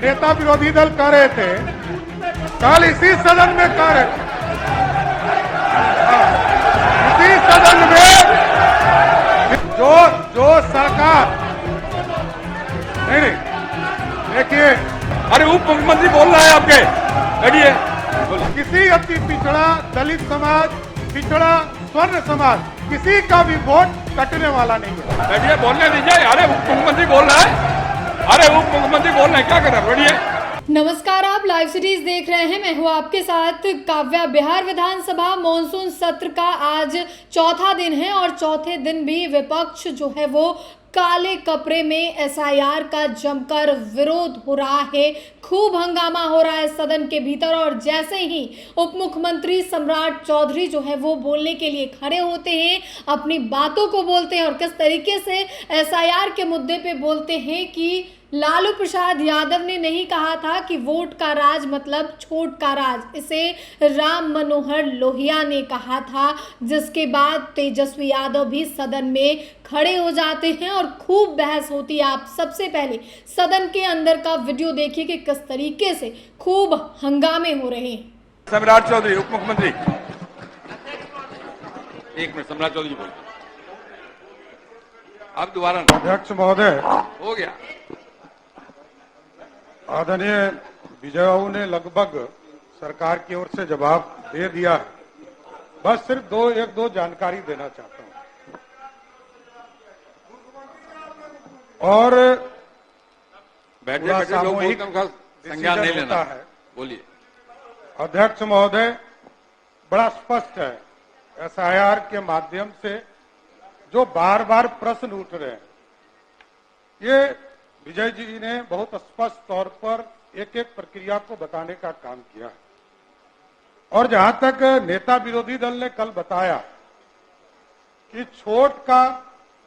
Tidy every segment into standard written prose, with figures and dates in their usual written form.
नेता विरोधी दल कह रहे थे, कल इसी सदन में कह रहे थे, इसी सदन में जो सरकार नहीं देखिए, अरे उप मुख्यमंत्री बोल रहा है आपके, बैठिए। किसी अति पिछड़ा दलित समाज, पिछड़ा स्वर्ण समाज, किसी का भी वोट कटने वाला नहीं है। बैठिए, बोलने दीजिए। अरे उप मुख्यमंत्री बोल रहा है, अरे उप मुख्यमंत्री बोल रहे हैं, क्या कर रहे हैं, बैठिए। नमस्कार, आप लाइव सीरीज देख रहे हैं। मैं हूं आपके साथ काव्या। बिहार विधानसभा मॉनसून सत्र का आज चौथा दिन है और चौथे दिन भी विपक्ष जो है वो काले कपड़े में एसआईआर का जमकर विरोध हो रहा है। खूब हंगामा हो रहा है सदन के भीतर और जैसे ही उप मुख्यमंत्री सम्राट चौधरी जो है वो बोलने के लिए खड़े होते हैं, अपनी बातों को बोलते हैं और किस तरीके से एसआईआर के मुद्दे पे बोलते हैं कि लालू प्रसाद यादव ने नहीं कहा था कि वोट का राज मतलब छोट का राज, इसे राम मनोहर लोहिया ने कहा था, जिसके बाद तेजस्वी यादव भी सदन में खड़े हो जाते हैं और खूब बहस होती है। आप सबसे पहले सदन के अंदर का वीडियो देखिए कि किस तरीके से खूब हंगामे हो रहे हैं। सम्राट चौधरी उप मुख्यमंत्री, एक मिनट, सम्राट चौधरी बोल, आप दोबारा। अध्यक्ष महोदय, हो गया। आदरणीय विजय बाबू ने लगभग सरकार की ओर से जवाब दे दिया है। बस सिर्फ एक दो जानकारी देना चाहता हूं। और बैठिए, बैठिए, लोग बोलते हैं, उनका संज्ञान नहीं लेना है। बोलिए। अध्यक्ष महोदय, बड़ा स्पष्ट है, एसआईआर के माध्यम से जो बार बार प्रश्न उठ रहे हैं, ये विजय जी ने बहुत स्पष्ट तौर पर एक एक प्रक्रिया को बताने का काम किया है। और जहां तक नेता विरोधी दल ने कल बताया कि छोट का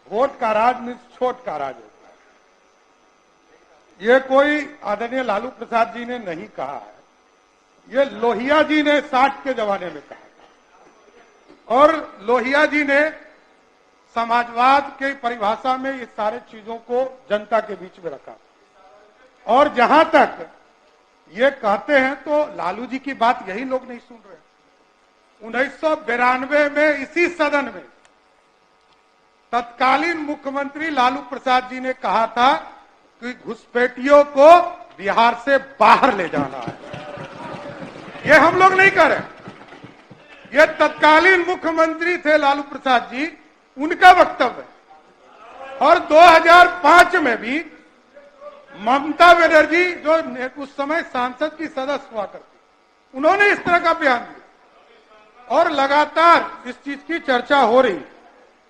वोट का राज मीन्स छोट का राज होता है, ये कोई आदरणीय लालू प्रसाद जी ने नहीं कहा है, ये लोहिया जी ने 60 के जमाने में कहा था। और लोहिया जी ने समाजवाद के परिभाषा में ये सारे चीजों को जनता के बीच में रखा। और जहां तक ये कहते हैं तो लालू जी की बात यही लोग नहीं सुन रहे। 1992 में इसी सदन में तत्कालीन मुख्यमंत्री लालू प्रसाद जी ने कहा था कि घुसपैठियों को बिहार से बाहर ले जाना है। ये हम लोग नहीं कर रहे, ये तत्कालीन मुख्यमंत्री थे लालू प्रसाद जी, उनका वक्तव्य है। और 2005 में भी ममता बनर्जी जो उस समय सांसद की सदस्य हुआ करती, उन्होंने इस तरह का बयान दिया और लगातार इस चीज की चर्चा हो रही।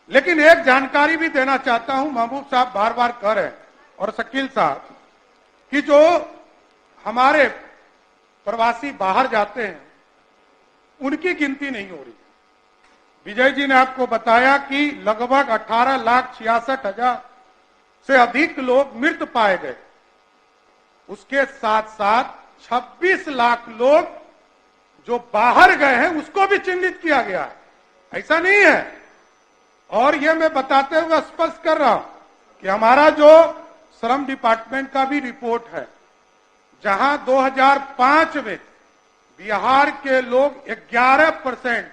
लेकिन एक जानकारी भी देना चाहता हूं, महबूब साहब बार बार कह रहे हैं और शकील साहब, कि जो हमारे प्रवासी बाहर जाते हैं उनकी गिनती नहीं हो रही। विजय जी ने आपको बताया कि लगभग 18,66,000 से अधिक लोग मृत पाए गए। उसके साथ साथ 26 लाख लोग जो बाहर गए हैं उसको भी चिन्हित किया गया है। ऐसा नहीं है। और ये मैं बताते हुए स्पष्ट कर रहा हूं कि हमारा जो श्रम डिपार्टमेंट का भी रिपोर्ट है, जहां 2005 में बिहार के लोग 11%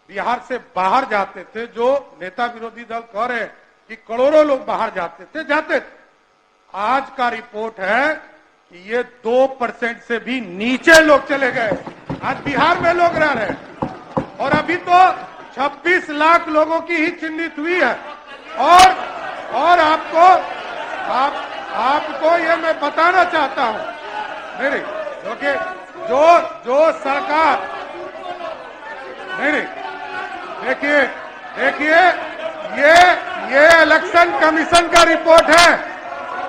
बिहार से बाहर जाते थे, जो नेता विरोधी दल कह रहे हैं कि करोड़ों लोग बाहर जाते थे। आज का रिपोर्ट है कि ये 2% से भी नीचे लोग चले गए। आज बिहार में लोग रह रहे हैं और अभी तो 26 लाख लोगों की ही चिन्हित हुई है। और आपको ये मैं बताना चाहता हूं, नहीं क्योंकि जो सरकार नहीं, देखिए ये इलेक्शन कमीशन का रिपोर्ट है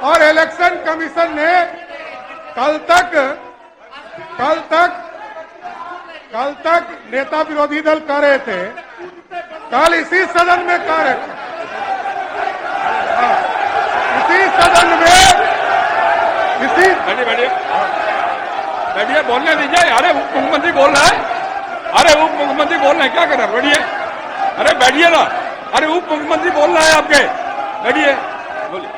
और इलेक्शन कमीशन ने कल तक नेता विरोधी दल कह रहे थे, कल इसी सदन में कह रहे थे, इसी सदन में बैठिए, बोलने दीजिए। अरे उप मुख्यमंत्री बोल रहा है, अरे उप मुख्यमंत्री बोल रहे हैं, क्या कर रहे हैं, बैठिए। अरे बैठिए ना, अरे उप मुख्यमंत्री बोल रहा है आपके, बैठिए, बोलिए।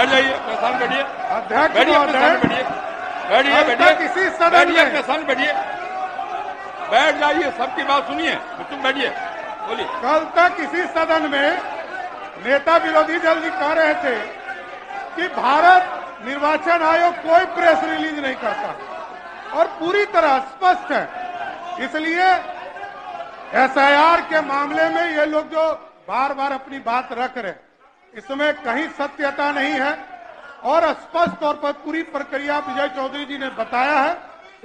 बैठ जाइए अपने स्थान बैठिए। अध्यक्ष बैठिए अपने स्थान महोदय, बैठिए। बैठिए कल बैठिए तक इसी सदन बैठिए में अपने स्थान बैठिए। बैठ जाइए, सबकी बात सुनिए, तुम बैठिए, बोलिए। कल तक इसी सदन में नेता विरोधी दल जी कह रहे थे कि भारत निर्वाचन आयोग कोई प्रेस रिलीज नहीं करता और पूरी तरह स्पष्ट है। इसलिए एसआईआर के मामले में ये लोग जो बार बार अपनी बात रख रहे, इसमें कहीं सत्यता नहीं है और स्पष्ट तौर पर पूरी प्रक्रिया विजय चौधरी जी ने बताया है।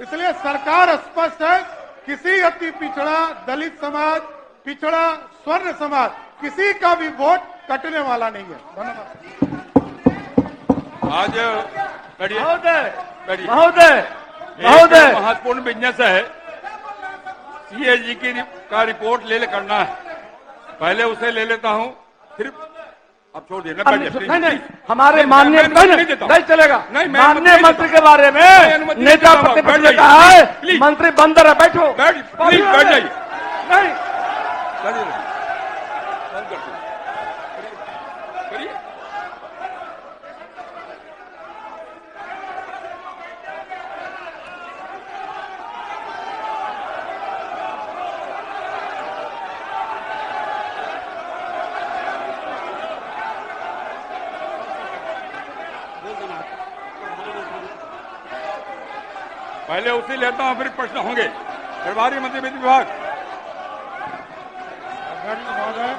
इसलिए सरकार स्पष्ट है, किसी अति पिछड़ा, दलित समाज, पिछड़ा, स्वर्ण समाज, किसी का भी वोट कटने वाला नहीं है। धन्यवाद। आज बैठिए महोदय बैठिए। महोदय महोदय महत्वपूर्ण बिजनेस है, सीएजी का रिपोर्ट ले करना है, पहले उसे ले लेता हूं, फिर अब छोड़ दिए। नहीं, हमारे माननीय नहीं चलेगा। नहीं, मैं माननीय मंत्री के बारे में नेता प्रतिपक्ष ने कहा है मंत्री बंदर है, बैठो प्लीज बैठ जाइए। नहीं पहले उसे लेता हूं, फिर प्रश्न होंगे। प्रभारी मंत्री वित्त विभाग, अध्यक्ष महोदय,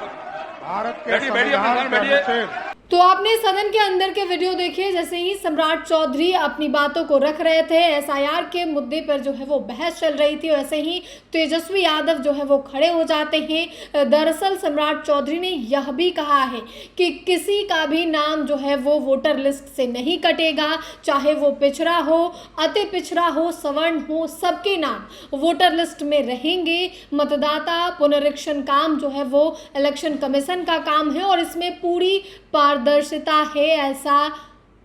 भारत के बैठिए बैठिए संविधान अपने के बैठिए। अनुच्छेद तो आपने सदन के अंदर के वीडियो देखे, जैसे ही सम्राट चौधरी अपनी बातों को रख रहे थे, एसआईआर के मुद्दे पर जो है वो बहस चल रही थी, वैसे ही तेजस्वी यादव जो है वो खड़े हो जाते हैं। दरअसल सम्राट चौधरी ने यह भी कहा है कि किसी का भी नाम जो है वो वोटर लिस्ट से नहीं कटेगा, चाहे वो पिछड़ा हो, अति पिछड़ा हो, सवर्ण हो, सबके नाम वोटर लिस्ट में रहेंगे। मतदाता पुनरीक्षण काम जो है वो इलेक्शन कमीशन का काम है और इसमें पूरी पारदर्शिता है, ऐसा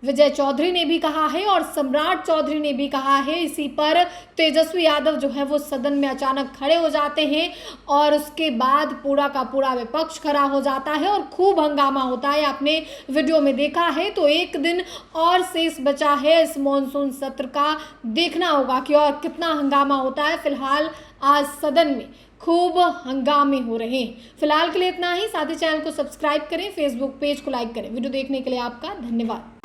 विजय चौधरी ने भी कहा है और सम्राट चौधरी ने भी कहा है। इसी पर तेजस्वी यादव जो है वो सदन में अचानक खड़े हो जाते हैं और उसके बाद पूरा का पूरा विपक्ष खड़ा हो जाता है और खूब हंगामा होता है। आपने वीडियो में देखा है। तो एक दिन और शेष बचा है इस मॉनसून सत्र का, देखना होगा कि और कितना हंगामा होता है। फिलहाल आज सदन में खूब हंगामे हो रहे हैं। फिलहाल के लिए इतना ही। साथ ही चैनल को सब्सक्राइब करें, फेसबुक पेज को लाइक करें। वीडियो देखने के लिए आपका धन्यवाद।